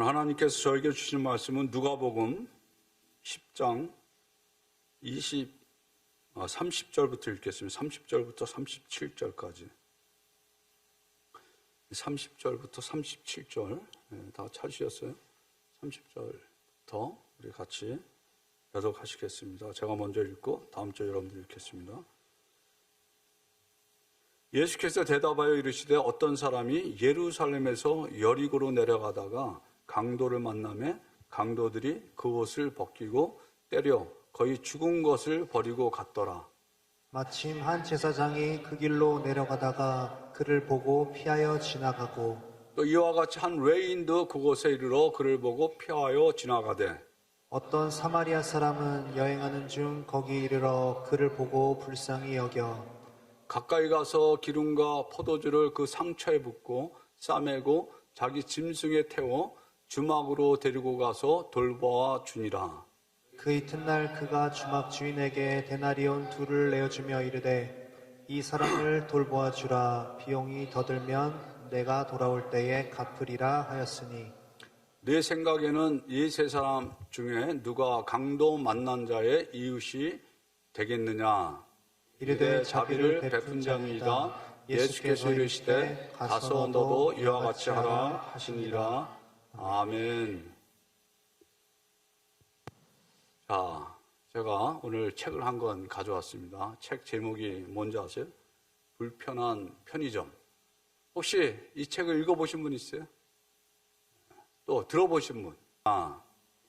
오늘 하나님께서 저에게 주신 말씀은 누가복음 10장 30절부터 읽겠습니다. 30절부터 37절까지. 30절부터 37절 다 찾으셨어요? 30절부터 우리 같이 배독하시겠습니다. 제가 먼저 읽고 다음 절 여러분들 읽겠습니다. 예수께서 대답하여 이르시되 어떤 사람이 예루살렘에서 여리고로 내려가다가 강도를 만나매 강도들이 그 옷을 벗기고 때려 거의 죽은 것을 버리고 갔더라. 마침 한 제사장이 그 길로 내려가다가 그를 보고 피하여 지나가고 또 이와 같이 한 외인도 그곳에 이르러 그를 보고 피하여 지나가되 어떤 사마리아 사람은 여행하는 중 거기 이르러 그를 보고 불쌍히 여겨 가까이 가서 기름과 포도주를 그 상처에 붓고 싸매고 자기 짐승에 태워 주막으로 데리고 가서 돌보아 주니라. 그 이튿날 그가 주막 주인에게 데나리온 2를 내어주며 이르되 이 사람을 돌보아 주라. 비용이 더 들면 내가 돌아올 때에 갚으리라 하였으니 내 생각에는 이 세 사람 중에 누가 강도 만난 자의 이웃이 되겠느냐. 이르되 자비를 베푼 자니이다. 예수께서 이르시되 가서 너도 이와 같이 하라 하시니라. 아멘. 자, 제가 오늘 책을 한 권 가져왔습니다. 책 제목이 뭔지 아세요? 불편한 편의점. 혹시 이 책을 읽어보신 분 있어요? 또 들어보신 분?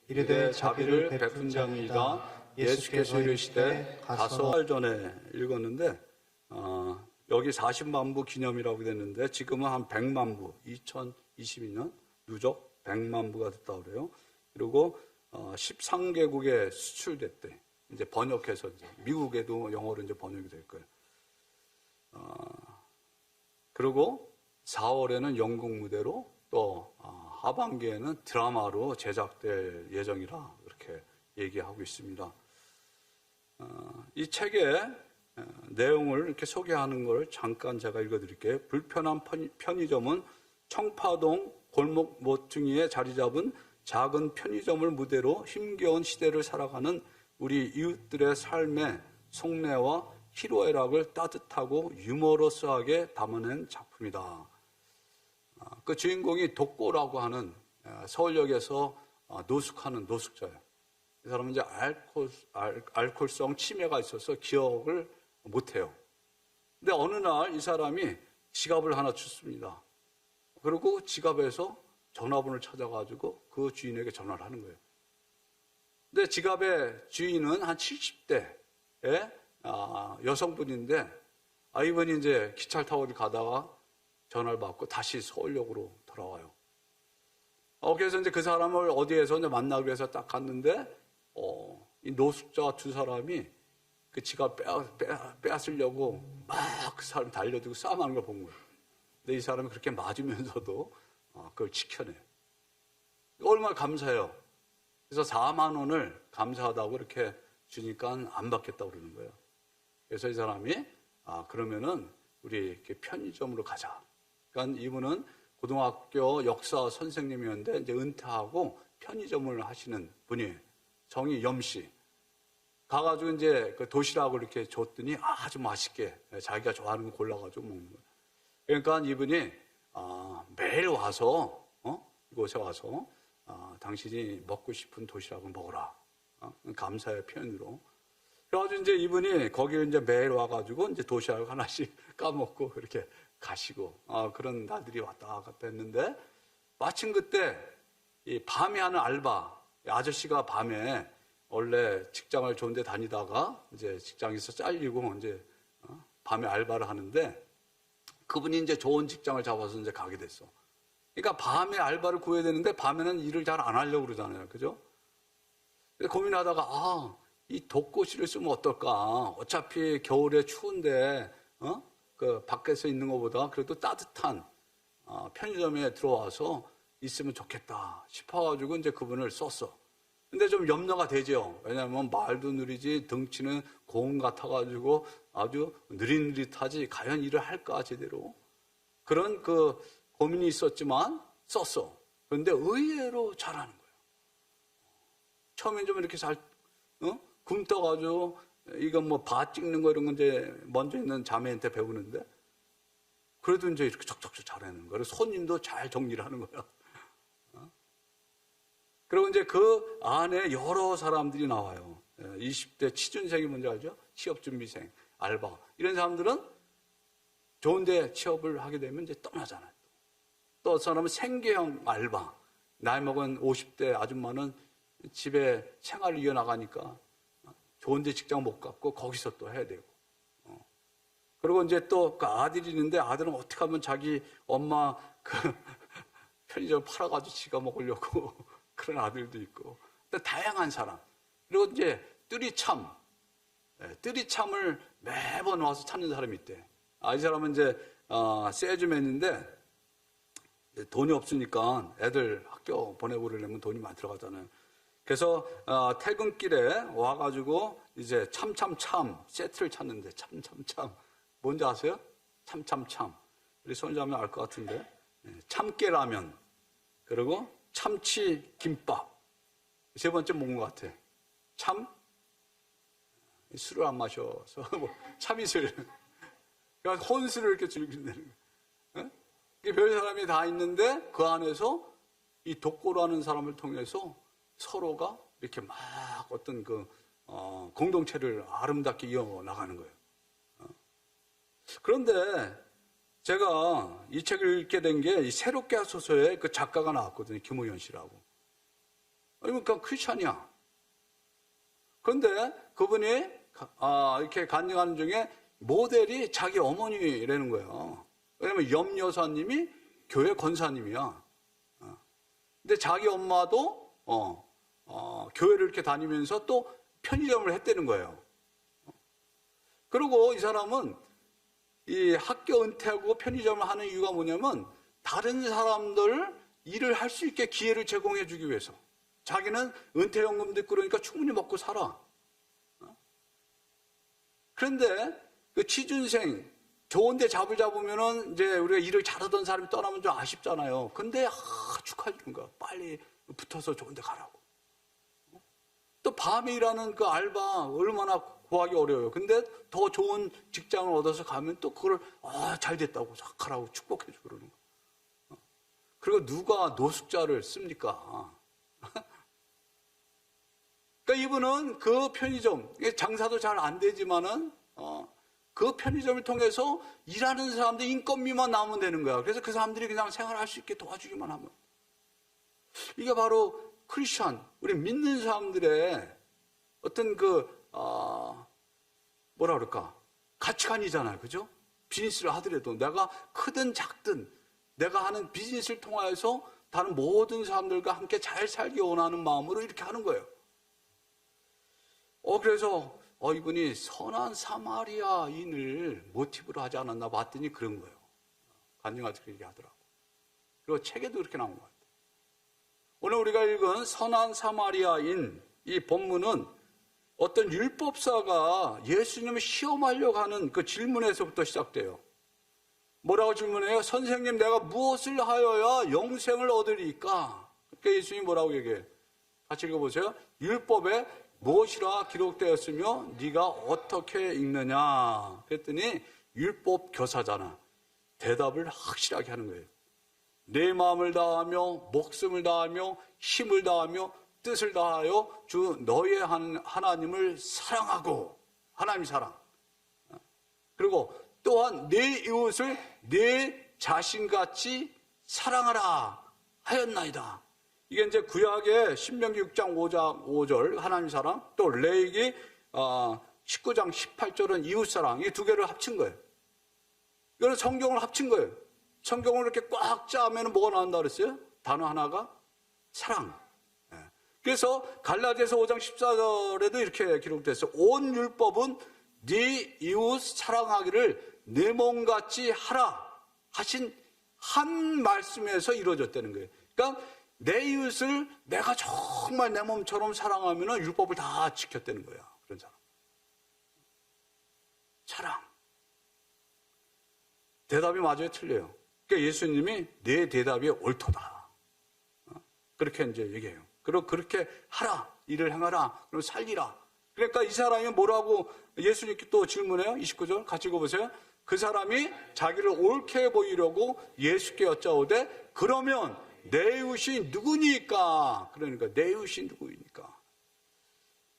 이르되 자비를 베푼 자니이다. 예수께서 이르시되 가서 한 달 전에 읽었는데 여기 40만 부 기념이라고 됐는데 지금은 한 100만 부 2022년 누적 100만 부가 됐다고 그래요. 그리고 13개국에 수출됐대. 이제 번역해서 이제 미국에도 영어로 이제 번역이 될 거예요. 그리고 4월에는 영국 무대로 또 하반기에는 드라마로 제작될 예정이라 그렇게 얘기하고 있습니다. 이 책의 내용을 이렇게 소개하는 걸 잠깐 제가 읽어드릴게요. 불편한 편의점은 청파동 골목 모퉁이에 자리 잡은 작은 편의점을 무대로 힘겨운 시대를 살아가는 우리 이웃들의 삶의 속내와 희로애락을 따뜻하고 유머러스하게 담아낸 작품이다. 그 주인공이 독고라고 하는 서울역에서 노숙하는 노숙자예요. 이 사람은 이제 알코올성 치매가 있어서 기억을 못해요. 근데 어느 날 이 사람이 지갑을 하나 줍습니다. 그리고 지갑에서 전화번호를 찾아가지고 그 주인에게 전화를 하는 거예요. 근데 지갑의 주인은 한 70대의 여성분인데 이분이 이제 기차를 타고 가다가 전화를 받고 다시 서울역으로 돌아와요. 그래서 이제 그 사람을 어디에서 이제 만나기 위해서 딱 갔는데 이 노숙자 2사람이 그 지갑 빼앗으려고 막 그 사람 달려들고 싸움하는 걸 본 거예요. 근데 이 사람이 그렇게 맞으면서도 그걸 지켜내요. 얼마나 감사해요. 그래서 4만 원을 감사하다고 이렇게 주니까 안 받겠다고 그러는 거예요. 그래서 이 사람이 그러면은 우리 이렇게 편의점으로 가자. 그러니까 이분은 고등학교 역사 선생님이었는데 이제 은퇴하고 편의점을 하시는 분이에요. 정의염 씨. 가가지고 이제 그 도시락을 이렇게 줬더니 아주 맛있게 자기가 좋아하는 거 골라가지고 먹는 거예요. 그러니까 이분이 매일 와서 이곳에 와서 당신이 먹고 싶은 도시락을 먹어라. 감사의 표현으로. 그래가지고 이제 이분이 거기에 이제 매일 와가지고 이제 도시락을 하나씩 까먹고 이렇게 가시고 그런 날들이 왔다 갔다 했는데 마침 그때 이 밤에 하는 알바 아저씨가 밤에 원래 직장을 좋은 데 다니다가 이제 직장에서 잘리고 이제 밤에 알바를 하는데 그분이 이제 좋은 직장을 잡아서 이제 가게 됐어. 그러니까 밤에 알바를 구해야 되는데 밤에는 일을 잘 안 하려고 그러잖아요. 그죠? 고민하다가 이 독고씨를 쓰면 어떨까? 어차피 겨울에 추운데 그 밖에서 있는 것보다 그래도 따뜻한 편의점에 들어와서 있으면 좋겠다 싶어가지고 이제 그분을 썼어. 근데 좀 염려가 되죠. 왜냐하면 말도 느리지 덩치는 고운 같아가지고 아주 느릿느릿하지 과연 일을 할까 제대로. 그런 그 고민이 있었지만 썼어. 그런데 의외로 잘하는 거예요. 처음엔 좀 이렇게 잘 굼떠가지고 이거 뭐 바 찍는 거 이런 건 이제 먼저 있는 자매한테 배우는데 그래도 이제 이렇게 척척척 잘하는 거예요. 손님도 잘 정리를 하는 거예요. 그리고 이제 그 안에 여러 사람들이 나와요. 20대 취준생이 뭔지 알죠? 취업준비생, 알바. 이런 사람들은 좋은데 취업을 하게 되면 이제 떠나잖아요. 또 어떤 사람은 생계형 알바. 나이 먹은 50대 아줌마는 집에 생활을 이어나가니까 좋은데 직장 못 갖고 거기서 또 해야 되고. 그리고 이제 또 그 아들이 있는데 아들은 어떻게 하면 자기 엄마 그 편의점 팔아가지고 지가 먹으려고 그런 아들도 있고. 또 다양한 사람. 그리고 이제 뜨리참을 매번 와서 찾는 사람이 있대. 이 사람은 이제 세주맨인데 돈이 없으니까 애들 학교 보내고 그러려면 돈이 많이 들어가잖아요. 그래서 퇴근길에 와가지고 이제 참참참 세트를 찾는데 참참참 뭔지 아세요? 참참참 우리 손자면 알 것 같은데 참깨라면 그리고 참치김밥 세 번째 먹은 것 같아. 술을 안 마셔서 참이슬 그러니까 혼술을 이렇게 즐긴다는 거예요. 별 사람이 다 있는데 그 안에서 이 독고라는 사람을 통해서 서로가 이렇게 막 어떤 그 공동체를 아름답게 이어나가는 거예요. 그런데 제가 이 책을 읽게 된 게 새롭게 소설의 그 작가가 나왔거든요. 김호연 씨라고. 그러니까 크리스찬이야. 그런데 그분이 이렇게 간증하는 중에 모델이 자기 어머니라는 거예요. 왜냐면 염 여사님이 교회 권사님이야. 근데 자기 엄마도 교회를 이렇게 다니면서 또 편의점을 했다는 거예요. 그리고 이 사람은 이 학교 은퇴하고 편의점을 하는 이유가 뭐냐면 다른 사람들 일을 할 수 있게 기회를 제공해 주기 위해서. 자기는 은퇴연금도 있고 그러니까 충분히 먹고 살아. 그런데 그 취준생 좋은데 잡을 잡으면은 이제 우리가 일을 잘하던 사람이 떠나면 좀 아쉽잖아요. 근데 축하해 주는 거야. 빨리 붙어서 좋은데 가라고. 또 밤에 일하는 그 알바 얼마나 구하기 어려워요. 근데 더 좋은 직장을 얻어서 가면 또 그걸 잘 됐다고 가라고 축복해 주고 그러는 거야. 그리고 누가 노숙자를 씁니까? 그러니까 이분은 그 편의점 장사도 잘 안 되지만은 그 편의점을 통해서 일하는 사람들 인건비만 나오면 되는 거야. 그래서 그 사람들이 그냥 생활할 수 있게 도와주기만 하면. 이게 바로 크리스천, 우리 믿는 사람들의 어떤 뭐라 그럴까? 가치관이잖아요. 그죠? 비즈니스를 하더라도 내가 크든 작든 내가 하는 비즈니스를 통하여서 다른 모든 사람들과 함께 잘 살기 원하는 마음으로 이렇게 하는 거예요. 그래서 이분이 선한 사마리아인을 모티브로 하지 않았나 봤더니 그런 거예요. 간증할 때 그렇게 하더라고. 그리고 책에도 그렇게 나온 것 같아요. 오늘 우리가 읽은 선한 사마리아인 이 본문은 어떤 율법사가 예수님을 시험하려고 하는 그 질문에서부터 시작돼요. 뭐라고 질문해요? 선생님, 내가 무엇을 하여야 영생을 얻으리까? 그러니까 예수님이 뭐라고 얘기해요? 같이 읽어보세요. 율법에 무엇이라 기록되었으며 네가 어떻게 읽느냐? 그랬더니 율법 교사잖아. 대답을 확실하게 하는 거예요. 내 마음을 다하며 목숨을 다하며 힘을 다하며 뜻을 다하여 주 너의 하나님을 사랑하고, 하나님 사랑. 그리고 또한 내 이웃을 내 자신같이 사랑하라 하였나이다. 이게 이제 구약의 신명기 6장 5절 하나님 사랑, 또 레위기 19장 18절은 이웃 사랑, 이 두 개를 합친 거예요. 이거는 성경을 합친 거예요. 성경을 이렇게 꽉 짜면 뭐가 나온다 그랬어요? 단어 하나가 사랑. 그래서 갈라디아서 5장 14절에도 이렇게 기록됐어요. 온 율법은 네 이웃 사랑하기를 내 몸같이 하라 하신 한 말씀에서 이루어졌다는 거예요. 그러니까 내 이웃을 내가 정말 내 몸처럼 사랑하면 율법을 다 지켰다는 거야. 그런 사람. 사랑. 대답이 맞아요, 틀려요? 그러니까 예수님이 내 대답이 옳도다. 그렇게 이제 얘기해요. 그리고 그렇게 하라. 일을 행하라. 그리고 살리라. 그러니까 이 사람이 뭐라고 예수님께 또 질문해요? 29절 같이 읽어보세요. 그 사람이 자기를 옳게 보이려고 예수께 여짜오되 그러면 내 이웃이 누구니까? 그러니까 내 이웃이 누구이니까?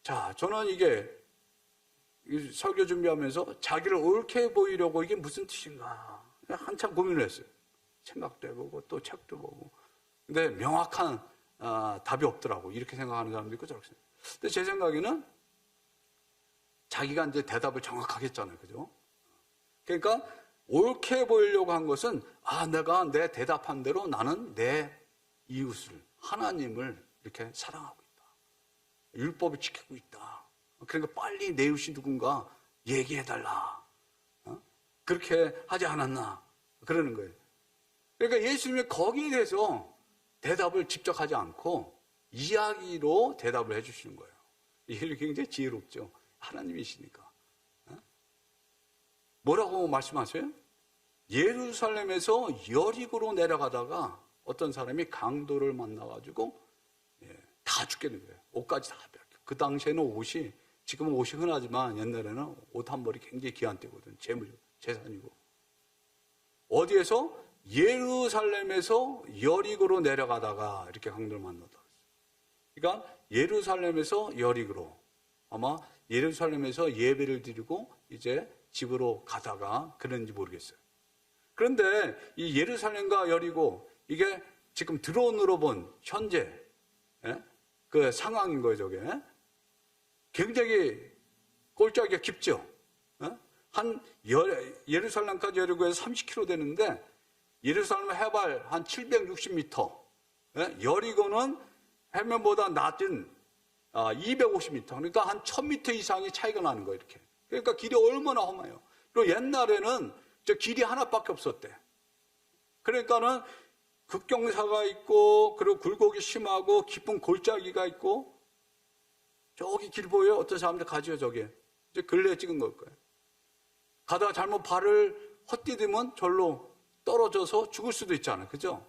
자, 저는 이게 설교 준비하면서 자기를 옳게 보이려고 이게 무슨 뜻인가? 한참 고민을 했어요. 생각도 해보고 또 책도 보고. 근데 명확한 답이 없더라고. 이렇게 생각하는 사람도 있고 저렇게 생각해요. 근데 제 생각에는 자기가 이제 대답을 정확하게 했잖아요. 그죠? 그러니까 옳게 보이려고 한 것은 내가 내 대답한 대로 나는 내 이웃을 하나님을 이렇게 사랑하고 있다. 율법을 지키고 있다. 그러니까 빨리 내 이웃이 누군가 얘기해달라. 그렇게 하지 않았나. 그러는 거예요. 그러니까 예수님이 거기에 대해서 대답을 직접 하지 않고 이야기로 대답을 해주시는 거예요. 이게 굉장히 지혜롭죠. 하나님이시니까. 뭐라고 말씀하세요? 예루살렘에서 여리고로 내려가다가 어떤 사람이 강도를 만나가지고 다 죽겠는 거예요. 옷까지 다 뺏겨. 그 당시에는 옷이, 지금은 옷이 흔하지만 옛날에는 옷 한 벌이 굉장히 귀한 때거든. 재산이고. 어디에서? 예루살렘에서 여리고로 내려가다가 이렇게 강도를 만났다. 그러니까 예루살렘에서 여리고로, 아마 예루살렘에서 예배를 드리고 이제 집으로 가다가 그런지 모르겠어요. 그런데 이 예루살렘과 여리고, 이게 지금 드론으로 본 현재 그 상황인 거예요. 저게 굉장히 골짜기가 깊죠. 예루살렘까지 여리고에서 30km 되는데 예루살렘 해발 한 760m, 여리고는 해면보다 낮은 250m, 그러니까 한 1000m 이상의 차이가 나는 거예요. 이렇게. 그러니까 길이 얼마나 험해요. 그리고 옛날에는 저 길이 하나밖에 없었대. 그러니까는 급경사가 있고, 그리고 굴곡이 심하고, 깊은 골짜기가 있고, 저기 길 보여요? 어떤 사람들 가지요, 저게. 이제 근래에 찍은 걸 거예요. 가다가 잘못 발을 헛디디면 절로 떨어져서 죽을 수도 있잖아요. 그죠?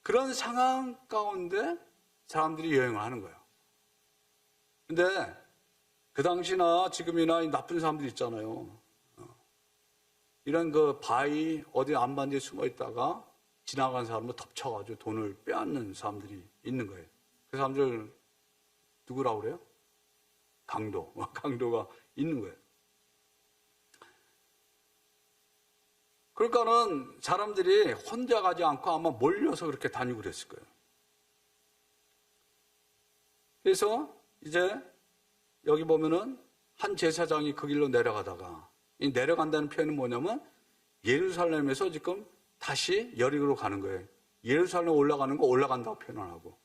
그런 상황 가운데 사람들이 여행을 하는 거예요. 근데 그 당시나 지금이나 이 나쁜 사람들 있잖아요. 이런 그 바위 어디 안반지에 숨어 있다가 지나가는 사람을 덮쳐가지고 돈을 빼앗는 사람들이 있는 거예요. 그 사람들 누구라고 그래요? 강도가 있는 거예요. 그러니까는 사람들이 혼자 가지 않고 아마 몰려서 그렇게 다니고 그랬을 거예요. 그래서 이제 여기 보면은 한 제사장이 그 길로 내려가다가, 이 내려간다는 표현은 뭐냐면 예루살렘에서 지금 다시 여리고로 가는 거예요. 예루살렘 올라가는 거 올라간다고 표현을 하고,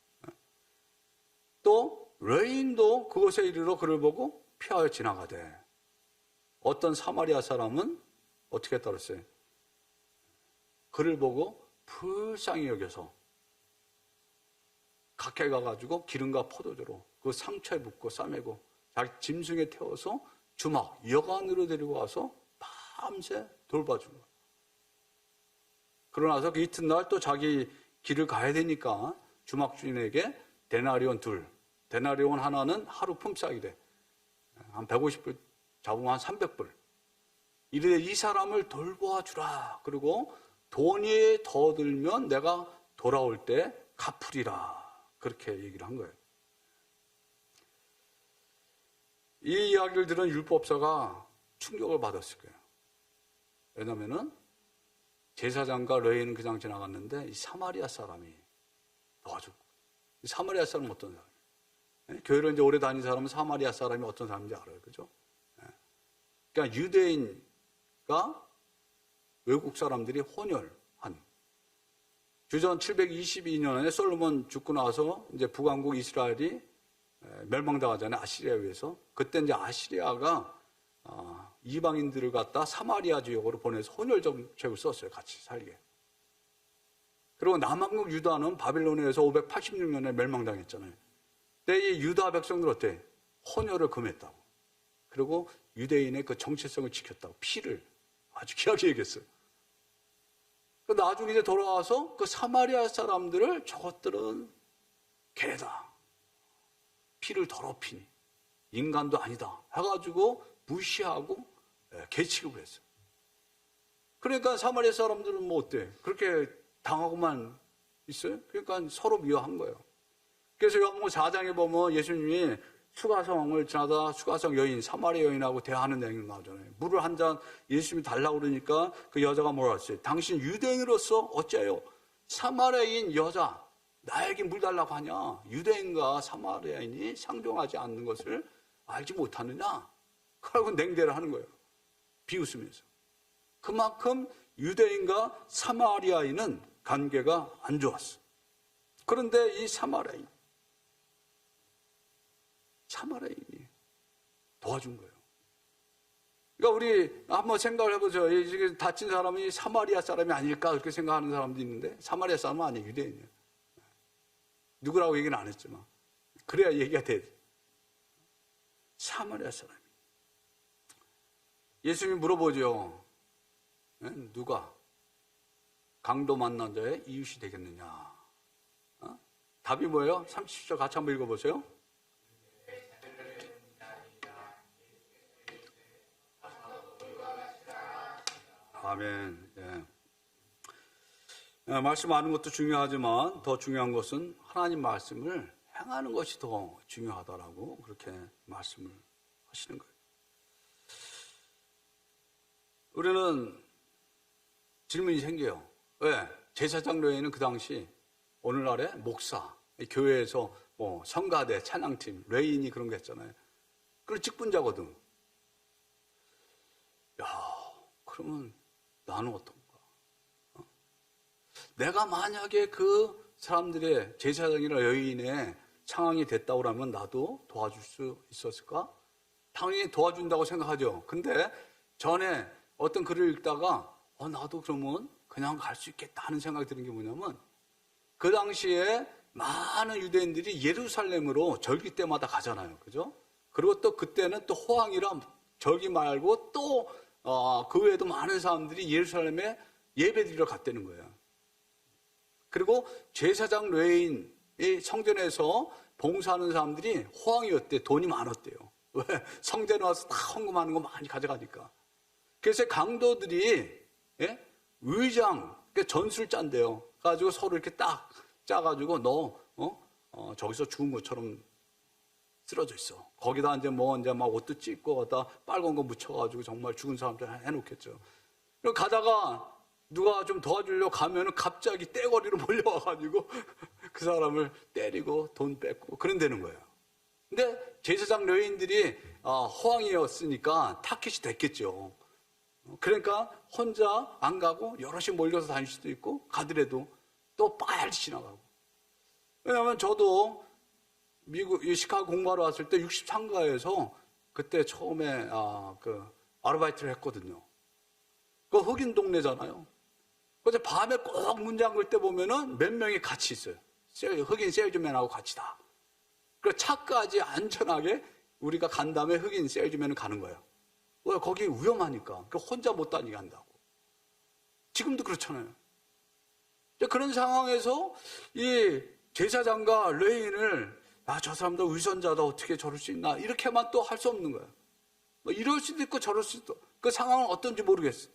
또 레인도 그곳에 이르러 그를 보고 피하여 지나가되, 어떤 사마리아 사람은 어떻게 따랐어요? 그를 보고 불쌍히 여겨서 가까이 가가지고 기름과 포도주로 그 상처에 붓고 싸매고 자기 짐승에 태워서 주막 여관으로 데리고 와서 밤새 돌봐준 거예요. 그러고 나서 그 이튿날 또 자기 길을 가야 되니까 주막 주인에게 데나리온 둘, 데나리온 하나는 하루 품삯이래. 한 150불 잡으면 한 300불. 이르되 이 사람을 돌보아 주라. 그리고 돈이 더 들면 내가 돌아올 때 갚으리라. 그렇게 얘기를 한 거예요. 이 이야기를 들은 율법사가 충격을 받았을 거예요. 왜냐면은 제사장과 레위인은 그냥 지나갔는데 이 사마리아 사람이 도와주고, 이 사마리아 사람은 어떤 사람이에요? 교회를 이제 오래 다닌 사람은 사마리아 사람이 어떤 사람인지 알아요. 그죠? 그러니까 유대인과 외국 사람들이 혼혈한, 주전 722년에 솔로몬 죽고 나서 이제 북왕국 이스라엘이 멸망당하잖아요. 아시리아에 의해서. 그때 이제 아시리아가 이방인들을 갖다 사마리아 지역으로 보내서 혼혈 정책을 썼어요. 같이 살게. 그리고 남왕국 유다는 바빌론에 의해서 586년에 멸망당했잖아요. 그때 이 유다 백성들 어때? 혼혈을 금했다고. 그리고 유대인의 그 정체성을 지켰다고. 피를 아주 귀하게 얘기했어요. 나중에 이제 돌아와서 그 사마리아 사람들을 저것들은 개다. 피를 더럽히니. 인간도 아니다. 해가지고 무시하고 개 취급을 했어요. 그러니까 사마리아 사람들은 뭐 어때? 그렇게 당하고만 있어요? 그러니까 서로 미워한 거예요. 그래서 요한복음 4장에 보면 예수님이 수가성을 지나다 수가성 여인, 사마리아 여인하고 대화하는 내용이 나오잖아요. 물을 한 잔 예수님이 달라고 그러니까 그 여자가 뭐라 했어요? 당신 유대인으로서 어째요? 사마리아인 여자, 나에게 물 달라고 하냐? 유대인과 사마리아인이 상종하지 않는 것을 알지 못하느냐? 그러고 냉대를 하는 거예요. 비웃으면서. 그만큼 유대인과 사마리아인은 관계가 안 좋았어. 그런데 이 사마리아인이 도와준 거예요. 그러니까 우리 한번 생각을 해보죠. 지금 다친 사람이 사마리아 사람이 아닐까 그렇게 생각하는 사람도 있는데 사마리아 사람은 아니에요. 유대인이에요. 누구라고 얘기는 안 했지만 그래야 얘기가 돼. 사마리아 사람이. 예수님이 물어보죠. 누가 강도 만난 자의 이웃이 되겠느냐? 답이 뭐예요? 30절 같이 한번 읽어보세요. 아멘. 예. 말씀하는 것도 중요하지만 더 중요한 것은 하나님 말씀을 행하는 것이 더 중요하다라고 그렇게 말씀을 하시는 거예요. 우리는 질문이 생겨요. 왜? 제사장 레위인은 그 당시 오늘날의 목사, 교회에서 뭐 성가대, 찬양팀, 레위인이 그런 거 했잖아요. 그런 직분자거든. 야, 그러면 나는 어떤가? 내가 만약에 그 사람들의 제사장이나 레위인의 상황이 됐다고 하면 나도 도와줄 수 있었을까? 당연히 도와준다고 생각하죠. 근데 전에 어떤 글을 읽다가 나도 그러면 그냥 갈 수 있겠다 하는 생각이 드는 게 뭐냐면 그 당시에 많은 유대인들이 예루살렘으로 절기 때마다 가잖아요. 그죠? 그리고 또 그때는 또 호황이라 절기 말고 또 그 외에도 많은 사람들이 예루살렘에 예배드리러 갔다는 거예요. 그리고 제사장 레위인이 성전에서 봉사하는 사람들이 호황이었대. 돈이 많았대요. 왜? 성전에 와서 다 헌금하는 거 많이 가져가니까. 그래서 강도들이 의장, 전술 짠대요. 가지고 서로 이렇게 딱 짜가지고 저기서 죽은 것처럼 쓰러져 있어. 거기다 이제 막 옷도 찢고 갖다 빨간 거 묻혀가지고 정말 죽은 사람들 해놓겠죠. 그리고 가다가 누가 좀 도와주려고 가면은 갑자기 떼거리로 몰려와가지고 그 사람을 때리고 돈 뺏고 그런다는 거예요. 근데 제사장 레위인들이 호황이었으니까 타켓이 됐겠죠. 그러니까 혼자 안 가고 여럿이 몰려서 다닐 수도 있고 가더라도 또 빨리 지나가고. 왜냐하면 저도 미국 시카고 공부하러 왔을 때 63가에서 그때 처음에 아르바이트를 했거든요. 그 흑인 동네잖아요. 그래서 밤에 꼭 문 잠글 때 보면은 몇 명이 같이 있어요. 흑인 세일즈맨하고 같이 다. 그 차까지 안전하게 우리가 간 다음에 흑인 세일즈맨은 가는 거예요. 왜? 거기 위험하니까. 혼자 못 다니게 한다고. 지금도 그렇잖아요. 그런 상황에서 이 제사장과 레위인을 저 사람도 위선자다 어떻게 저럴 수 있나 이렇게만 또 할 수 없는 거예요. 이럴 수도 있고 저럴 수도 있고 그 상황은 어떤지 모르겠어요.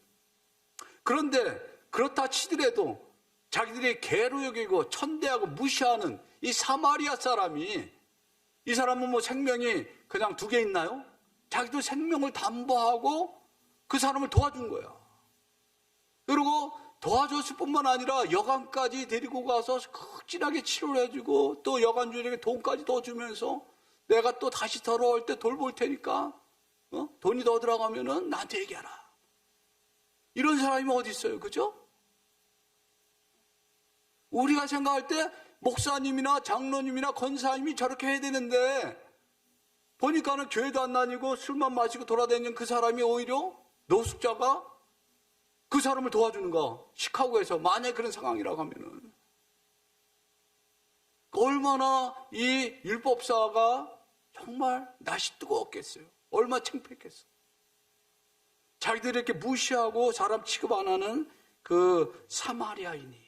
그런데 그렇다 치더라도 자기들이 개로 여기고 천대하고 무시하는 이 사마리아 사람이 이 사람은 뭐 생명이 그냥 2개 있나요? 자기도 생명을 담보하고 그 사람을 도와준 거야. 그리고 도와줬을 뿐만 아니라 여관까지 데리고 가서 극진하게 치료를 해주고 또 여관주에게 돈까지 더 주면서 내가 또 다시 돌아올 때 돌볼 테니까 돈이 더 들어가면은 나한테 얘기하라. 이런 사람이 어디 있어요, 그죠? 우리가 생각할 때 목사님이나 장로님이나 권사님이 저렇게 해야 되는데 보니까는 교회도 안 다니고 술만 마시고 돌아다니는 그 사람이 오히려 노숙자가 그 사람을 도와주는가? 시카고에서 만약에 그런 상황이라고 하면은 얼마나 이 율법사가 정말 낯이 뜨거웠겠어요. 얼마나 창피했겠어. 자기들이 이렇게 무시하고 사람 취급 안 하는 그 사마리아인이.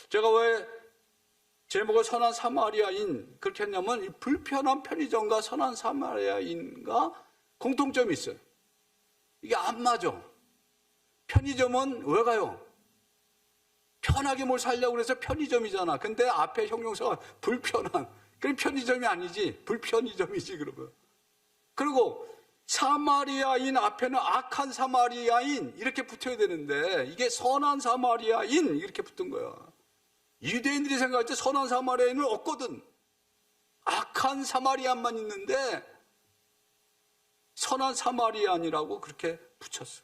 제가 왜 제목을 선한 사마리아인 그렇게 했냐면 이 불편한 편의점과 선한 사마리아인과 공통점이 있어요. 이게 안 맞아. 편의점은 왜 가요? 편하게 뭘 살려고 그래서 편의점이잖아. 근데 앞에 형용사가 불편한. 그럼 편의점이 아니지. 불편의점이지, 그러면. 그리고 사마리아인 앞에는 악한 사마리아인 이렇게 붙어야 되는데 이게 선한 사마리아인 이렇게 붙은 거야. 유대인들이 생각할 때 선한 사마리아인은 없거든. 악한 사마리아인만 있는데 선한 사마리아인이라고 그렇게 붙였어.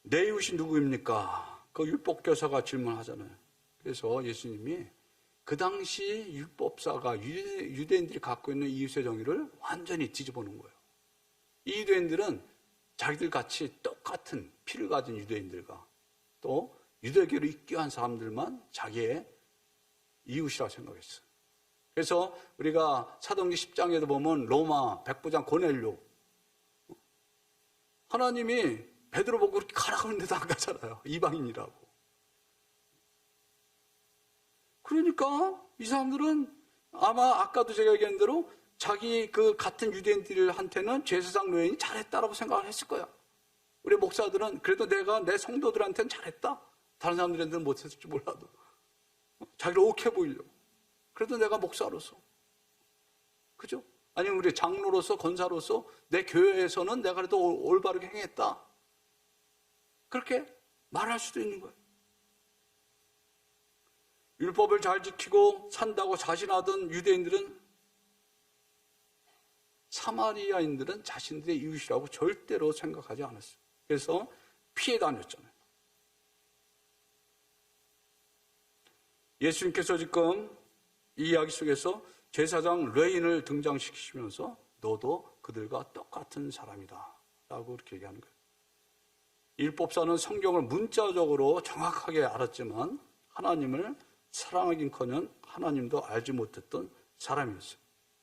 내 이웃이 누구입니까? 그 율법교사가 질문하잖아요. 그래서 예수님이 그 당시 율법사가 유대인들이 갖고 있는 이웃의 정의를 완전히 뒤집어 놓은 거예요. 이 유대인들은 자기들 같이 똑같은 피를 가진 유대인들과 또 유대교를 입교한 사람들만 자기의 이웃이라고 생각했어요. 그래서 우리가 사도행전 10장에도 보면 로마 백부장 고넬료 하나님이 베드로 보고 그렇게 가라고 했는데도 안 가잖아요. 이방인이라고. 그러니까 이 사람들은 아마 아까도 제가 얘기한 대로 자기 그 같은 유대인들한테는 제사장 노예인이 잘했다라고 생각을 했을 거야. 우리 목사들은 그래도 내가 내 성도들한테는 잘했다. 다른 사람들한테는 못했을지 몰라도. 자기를 옳게 보이려고. 그래도 내가 목사로서. 그죠? 아니면 우리 장로로서 권사로서 내 교회에서는 내가 그래도 올바르게 행했다. 그렇게 말할 수도 있는 거예요. 율법을 잘 지키고 산다고 자신하던 유대인들은 사마리아인들은 자신들의 이웃이라고 절대로 생각하지 않았어요. 그래서 피해 다녔잖아요. 예수님께서 지금 이 이야기 속에서 제사장 레인을 등장시키시면서 너도 그들과 똑같은 사람이다 라고 이렇게 얘기하는 거예요. 율법사는 성경을 문자적으로 정확하게 알았지만 하나님을 사랑하긴커녕 하나님도 알지 못했던 사람이었어요.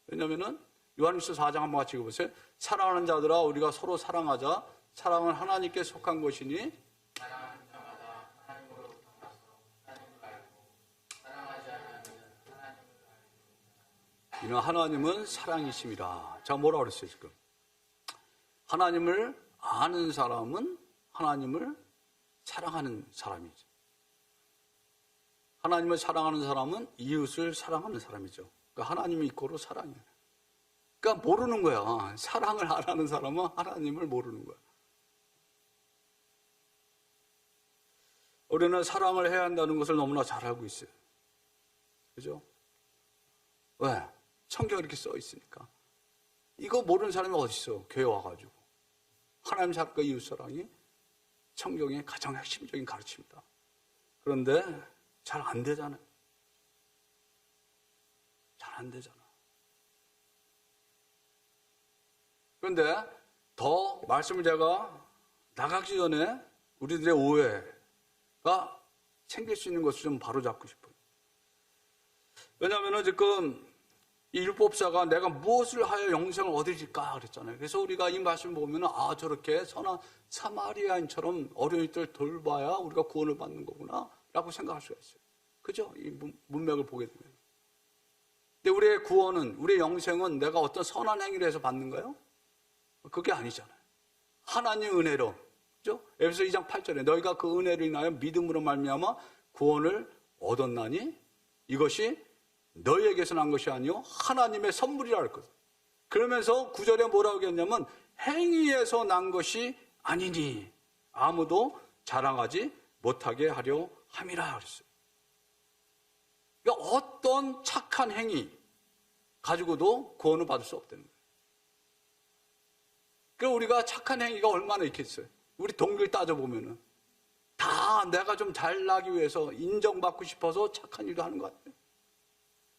왜냐하면 요한일서 4장 한번 같이 읽어보세요. 사랑하는 자들아 우리가 서로 사랑하자. 사랑은 하나님께 속한 것이니 사랑하는 자마다 하나님으로부터 나서 하나님을 알고 사랑하지 않으면 하나님을 알고 이는 하나님은 사랑이심이라. 자, 뭐라 그랬어요 지금? 하나님을 아는 사람은 하나님을 사랑하는 사람이죠. 하나님을 사랑하는 사람은 이웃을 사랑하는 사람이죠. 그러니까 하나님이 이꼬로 사랑이에요. 그러니까 모르는 거야. 사랑을 안 하는 사람은 하나님을 모르는 거야. 우리는 사랑을 해야 한다는 것을 너무나 잘 알고 있어요. 그죠? 왜? 성경에 이렇게 써 있으니까. 이거 모르는 사람이 어디 있어? 교회 와가지고. 하나님 사랑과 이웃 사랑이 성경의 가장 핵심적인 가르침이다. 그런데 잘 안 되잖아요. 잘 안 되잖아. 그런데 더 말씀을 제가 나가기 전에 우리들의 오해가 생길 수 있는 것을 좀 바로잡고 싶어요. 왜냐하면 지금 이 율법사가 내가 무엇을 하여 영생을 얻으릴까 그랬잖아요. 그래서 우리가 이 말씀을 보면 아 저렇게 선한 사마리아인처럼 어려운 이들 돌봐야 우리가 구원을 받는 거구나 라고 생각할 수가 있어요. 그죠? 이 문맥을 보게 되면. 근데 우리의 구원은, 우리의 영생은 내가 어떤 선한 행위를 해서 받는 거예요? 그게 아니잖아요. 하나님의 은혜로. 그죠? 에베소 2장 8절에 너희가 그 은혜를 인하여 믿음으로 말미암아 구원을 얻었나니 이것이 너희에게서 난 것이 아니요 하나님의 선물이라 했거든. 그러면서 9절에 뭐라고 했냐면 행위에서 난 것이 아니니 아무도 자랑하지 못하게 하려 함이라 그랬어요. 그러니까 어떤 착한 행위 가지고도 구원을 받을 수 없다는 거예요. 그러니까 우리가 착한 행위가 얼마나 있겠어요. 우리 동기를 따져보면은 다 내가 좀 잘나기 위해서 인정받고 싶어서 착한 일도 하는 것 같아요.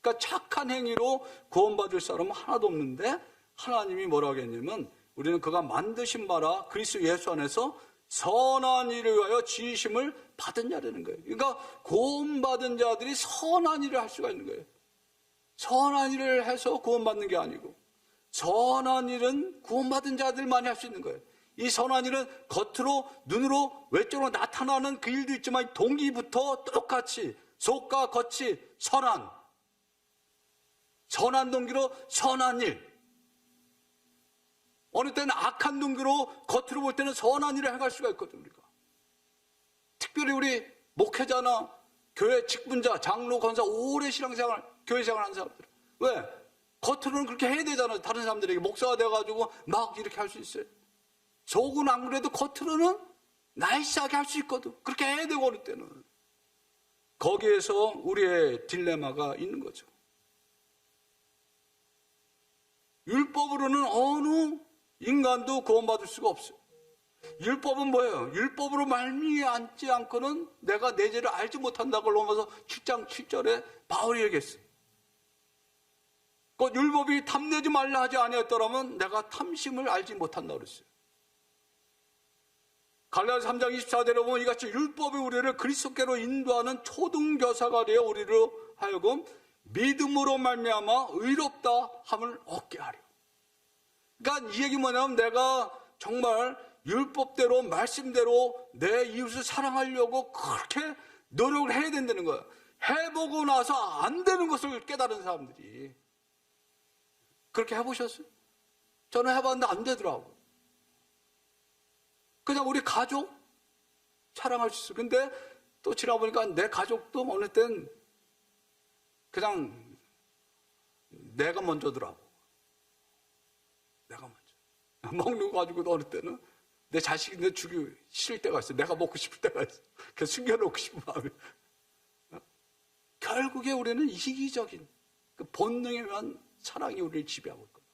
그러니까 착한 행위로 구원받을 사람은 하나도 없는데 하나님이 뭐라고 했냐면 우리는 그가 만드신 바라 그리스도 예수 안에서 선한 일을 위하여 지으심을 받은 자라는 거예요. 그러니까 구원받은 자들이 선한 일을 할 수가 있는 거예요. 선한 일을 해서 구원받는 게 아니고, 선한 일은 구원받은 자들만이 할 수 있는 거예요. 이 선한 일은 겉으로, 눈으로, 외적으로 나타나는 그 일도 있지만 동기부터 똑같이 속과 겉이 선한 동기로 선한 일. 어느 때는 악한 동기로 겉으로 볼 때는 선한 일을 행할 수가 있거든요. 우리가. 특별히 우리 목회자나 교회 직분자, 장로, 권사, 오래 신앙생활, 교회생활 하는 사람들. 왜? 겉으로는 그렇게 해야 되잖아요. 다른 사람들에게 목사가 돼가지고 막 이렇게 할 수 있어요. 속은 안 그래도 겉으로는 나이스하게 할 수 있거든. 그렇게 해야 되고 어느 때는. 거기에서 우리의 딜레마가 있는 거죠. 율법으로는 어느 인간도 구원받을 수가 없어요. 율법은 뭐예요? 율법으로 말미암지 않고는 내가 내 죄를 알지 못한다고 로마서 7장 7절에 바울이 얘기했어요. 그 율법이 탐내지 말라 하지 아니었더라면 내가 탐심을 알지 못한다고 그랬어요. 갈라디아서 3장 24절에 보면 이같이 율법이 우리를 그리스도께로 인도하는 초등교사가 되어 우리로 하여금 믿음으로 말미암아 의롭다 함을 얻게 하려. 그러니까 이 얘기 뭐냐면 내가 정말 율법대로 말씀대로 내 이웃을 사랑하려고 그렇게 노력을 해야 된다는 거예요. 해보고 나서 안 되는 것을 깨달은 사람들이. 그렇게 해보셨어요? 저는 해봤는데 안 되더라고요. 그냥 우리 가족 사랑할 수 있어요. 근데 또 지나보니까 내 가족도 어느 땐 그냥 내가 먼저더라고. 내가 먼저. 먹는 거 가지고도 어느 때는 내 자식인데 주기 싫을 때가 있어. 내가 먹고 싶을 때가 있어. 그래서 숨겨놓고 싶은 마음이. 결국에 우리는 이기적인 그 본능에 의한 사랑이 우리를 지배하고 있거든.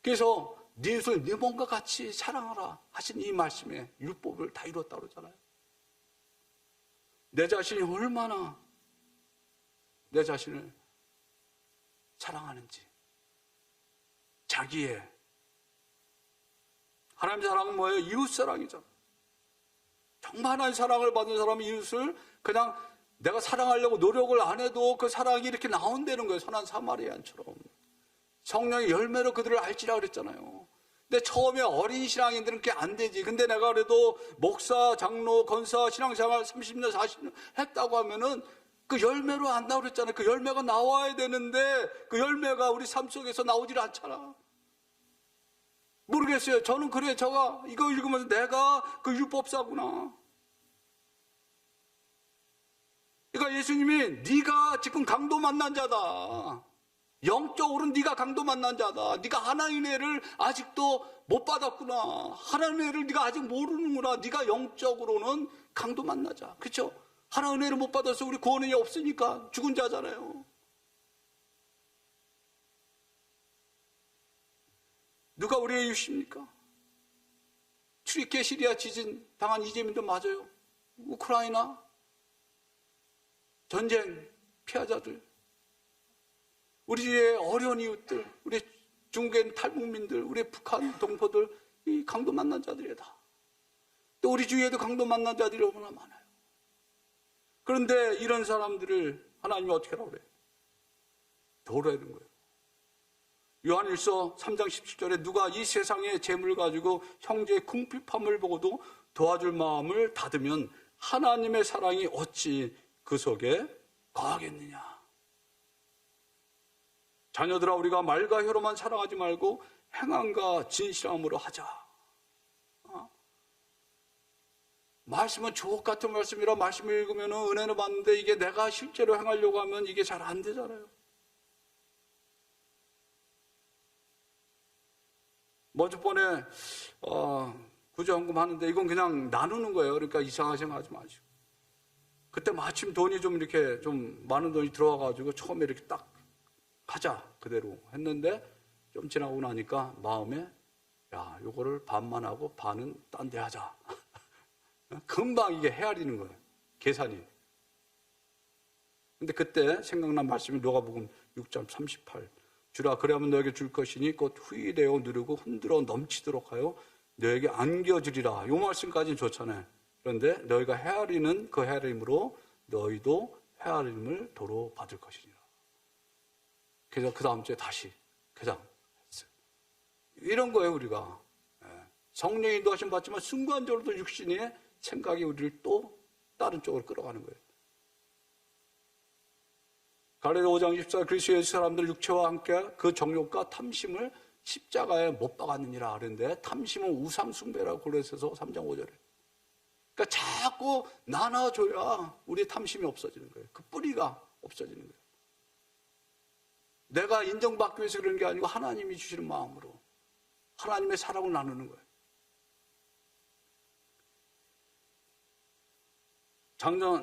그래서 네 이웃을 네 몸과 같이 사랑하라 하신 이 말씀에 율법을 다 이뤘다고 그러잖아요. 내 자신이 얼마나 내 자신을 사랑하는지. 자기의 하나님의 사랑은 뭐예요? 이웃 사랑이잖아. 정말 하나님의 사랑을 받은 사람이 이웃을 그냥 내가 사랑하려고 노력을 안 해도 그 사랑이 이렇게 나온다는 거예요. 선한 사마리아인처럼. 성령의 열매로 그들을 알지라 그랬잖아요. 근데 처음에 어린 신앙인들은 그게 안 되지. 근데 내가 그래도 목사, 장로, 권사, 신앙생활 30년, 40년 했다고 하면은 그 열매로 안다고 그랬잖아요. 그 열매가 나와야 되는데 그 열매가 우리 삶 속에서 나오질 않잖아. 모르겠어요. 저는 그래, 제가 이거 읽으면서 내가 그 율법사구나. 그러니까 예수님이 네가 지금 강도 만난 자다. 영적으로는 네가 강도 만난 자다. 네가 하나님의 은혜를 아직도 못 받았구나. 하나님의 은혜를 네가 아직 모르는구나. 네가 영적으로는 강도 만난 자. 그렇죠? 하나님의 은혜를 못 받아서 우리 구원이 없으니까 죽은 자잖아요. 누가 우리의 이웃입니까? 트리키에 시리아 지진 당한 이재민도 맞아요. 우크라이나 전쟁 피해자들, 우리 주위의 어려운 이웃들, 우리 중국의 탈북민들, 우리 북한 동포들, 이 강도 만난 자들이다. 또 우리 주위에도 강도 만난 자들이 얼마나 많아요. 그런데 이런 사람들을 하나님이 어떻게 하라고 그래요? 도우라는 거예요. 요한일서 3장 17절에 누가 이 세상의 재물을 가지고 형제의 궁핍함을 보고도 도와줄 마음을 닫으면 하나님의 사랑이 어찌 그 속에 거하겠느냐. 자녀들아, 우리가 말과 혀로만 사랑하지 말고 행함과 진실함으로 하자. 말씀은 주옥 같은 말씀이라 말씀을 읽으면 은혜를 받는데 이게 내가 실제로 행하려고 하면 이게 잘 안 되잖아요. 먼저 번에 구제헌금 하는데 이건 그냥 나누는 거예요. 그러니까 이상하게 생각하지 마시고. 그때 마침 돈이 좀 이렇게 좀 많은 돈이 들어와가지고 처음에 이렇게 딱 하자 그대로 했는데 좀 지나고 나니까 마음에 야, 요거를 반만 하고 반은 딴 데 하자. 금방 이게 헤아리는 거예요. 계산이. 근데 그때 생각난 말씀이 누가복음 6장 38. 주라 그리하면 너에게 줄 것이니 곧 후일되어 누르고 흔들어 넘치도록 하여 너에게 안겨주리라. 이 말씀까지는 좋잖아요. 그런데 너희가 헤아리는 그 헤아림으로 너희도 헤아림을 도로 받을 것이니라. 그래서 그 다음 주에 다시 개장했어요. 이런 거예요, 우리가. 성령의 인도하심 받지만 순간적으로도 육신의 생각이 우리를 또 다른 쪽으로 끌어가는 거예요. 갈라디아 5장 24절 그리스도 예수 사람들 육체와 함께 그 정욕과 탐심을 십자가에 못 박았느니라 하는데, 탐심은 우상 숭배라고 골로새서 3장 5절에. 그러니까 자꾸 나눠줘야 우리의 탐심이 없어지는 거예요. 그 뿌리가 없어지는 거예요. 내가 인정받기 위해서 그런 게 아니고 하나님이 주시는 마음으로 하나님의 사랑을 나누는 거예요.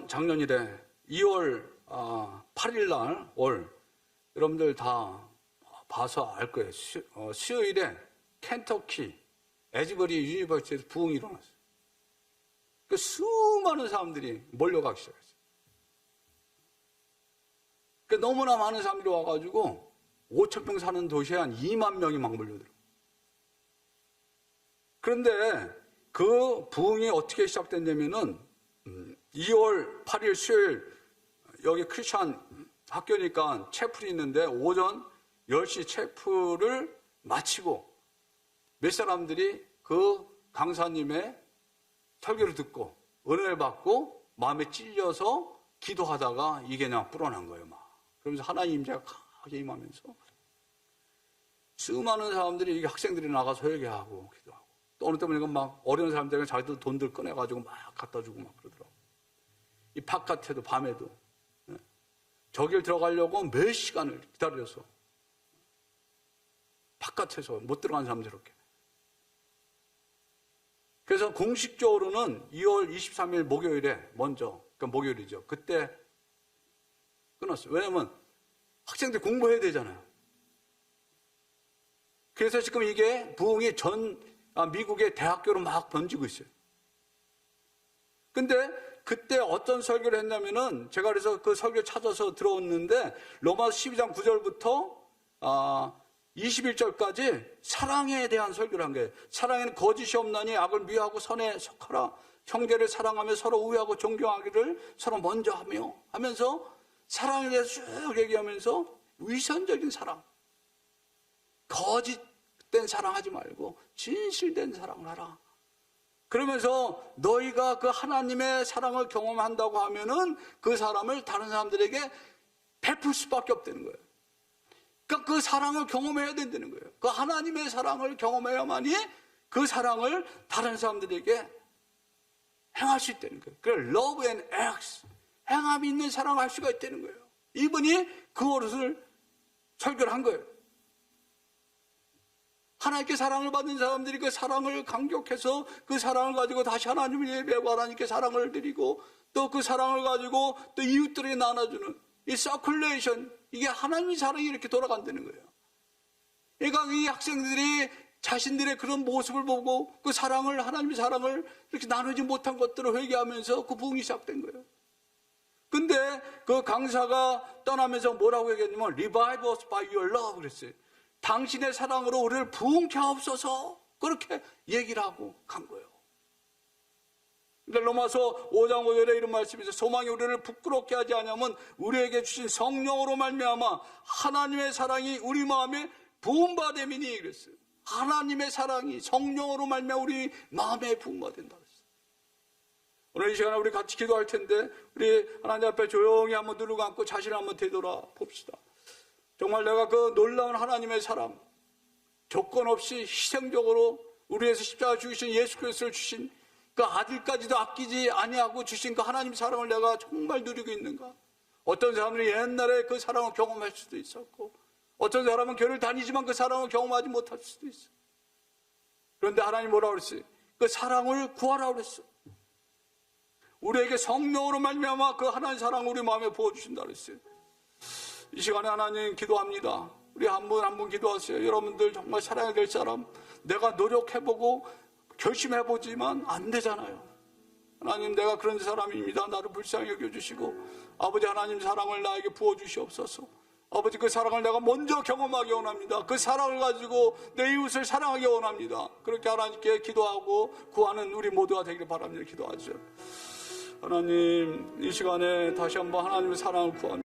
작년일에 2월 8일 날 여러분들 다 봐서 알 거예요. 수요일에 켄터키 에즈버리 유니버시티에서 부흥이 일어났어요. 그 수많은 사람들이 몰려가기 시작했어요. 그 너무나 많은 사람들이 와가지고 5,000명 사는 도시에 한 2만 명이 막 몰려들어요. 그런데 그 부흥이 어떻게 시작됐냐면은 2월 8일 수요일 여기 크리스찬 학교니까 채플이 있는데 오전 10시 채플을 마치고 몇 사람들이 그 강사님의 설교를 듣고 은혜를 받고 마음에 찔려서 기도하다가 이게 그냥 불어난 거예요. 막. 그러면서 하나님 임재가 강하게 임하면서 수많은 사람들이 이게 학생들이 나가서 설교하고 기도하고 또 어느 때는 막 어려운 사람들은 자기들 돈들 꺼내가지고 막 갖다 주고 막 그러더라고요. 이 바깥에도 밤에도 저길 들어가려고 몇 시간을 기다려서 바깥에서 못 들어간 사람들 이렇게. 그래서 공식적으로는 2월 23일 목요일에 먼저, 그러니까 목요일이죠. 그때 끊었어요. 왜냐면 학생들이 공부해야 되잖아요. 그래서 지금 이게 부흥이 미국의 대학교로 막 번지고 있어요. 근데 그때 어떤 설교를 했냐면은 제가 그래서 그 설교 찾아서 들어왔는데 로마서 12장 9절부터 21절까지 사랑에 대한 설교를 한 거예요. 사랑에는 거짓이 없나니 악을 미워하고 선에 속하라. 형제를 사랑하며 서로 우애하고 존경하기를 서로 먼저 하면서 사랑에 대해서 쭉 얘기하면서 위선적인 사랑, 거짓된 사랑하지 말고 진실된 사랑을 하라. 그러면서 너희가 그 하나님의 사랑을 경험한다고 하면은 그 사람을 다른 사람들에게 베풀 수밖에 없다는 거예요. 그러니까 그 사랑을 경험해야 된다는 거예요. 그 하나님의 사랑을 경험해야만이 그 사랑을 다른 사람들에게 행할 수 있다는 거예요. 그래서 love and acts, 행함이 있는 사랑을 할 수가 있다는 거예요. 이분이 그것을 설교를 한 거예요. 하나님께 사랑을 받는 사람들이 그 사랑을 감격해서 그 사랑을 가지고 다시 하나님을 예배하고 하나님께 사랑을 드리고 또 그 사랑을 가지고 또 이웃들에게 나눠주는 이 서큘레이션, 이게 하나님의 사랑이 이렇게 돌아간다는 거예요. 그러니까 이 학생들이 자신들의 그런 모습을 보고 그 사랑을, 하나님의 사랑을 이렇게 나누지 못한 것들을 회개하면서 그 부흥이 시작된 거예요. 근데 그 강사가 떠나면서 뭐라고 얘기했냐면 Revive us by your love 그랬어요. 당신의 사랑으로 우리를 부흥케 하옵소서, 그렇게 얘기를 하고 간 거예요. 근데 로마서 5장 5절에 이런 말씀이 있어요. 소망이 우리를 부끄럽게 하지 않으면 우리에게 주신 성령으로 말미암아 하나님의 사랑이 우리 마음에 부음받음이니 그랬어요. 하나님의 사랑이 성령으로 말미암아 우리 마음에 부음받는다 그랬어요. 오늘 이 시간에 우리 같이 기도할 텐데 우리 하나님 앞에 조용히 한번 누르고 앉고 자신을 한번 되돌아 봅시다. 정말 내가 그 놀라운 하나님의 사랑, 조건 없이 희생적으로 우리 위해서 십자가 죽으신 예수 그리스도를 주신 그 아들까지도 아끼지 아니하고 주신 그 하나님의 사랑을 내가 정말 누리고 있는가? 어떤 사람들이 옛날에 그 사랑을 경험할 수도 있었고 어떤 사람은 교회를 다니지만 그 사랑을 경험하지 못할 수도 있어요. 그런데 하나님 뭐라고 그랬어요? 그 사랑을 구하라고 그랬어요. 우리에게 성령으로 말미암아 그 하나님의 사랑을 우리 마음에 부어주신다 그랬어요. 이 시간에 하나님 기도합니다. 우리 한 분 한 분 기도하세요. 여러분들 정말 사랑해야 될 사람, 내가 노력해보고 결심해보지만 안 되잖아요. 하나님, 내가 그런 사람입니다. 나를 불쌍히 여겨주시고 아버지 하나님 사랑을 나에게 부어주시옵소서. 아버지 그 사랑을 내가 먼저 경험하기 원합니다. 그 사랑을 가지고 내 이웃을 사랑하기 원합니다. 그렇게 하나님께 기도하고 구하는 우리 모두가 되기를 바랍니다. 기도하죠. 하나님, 이 시간에 다시 한번 하나님의 사랑을 구합니다.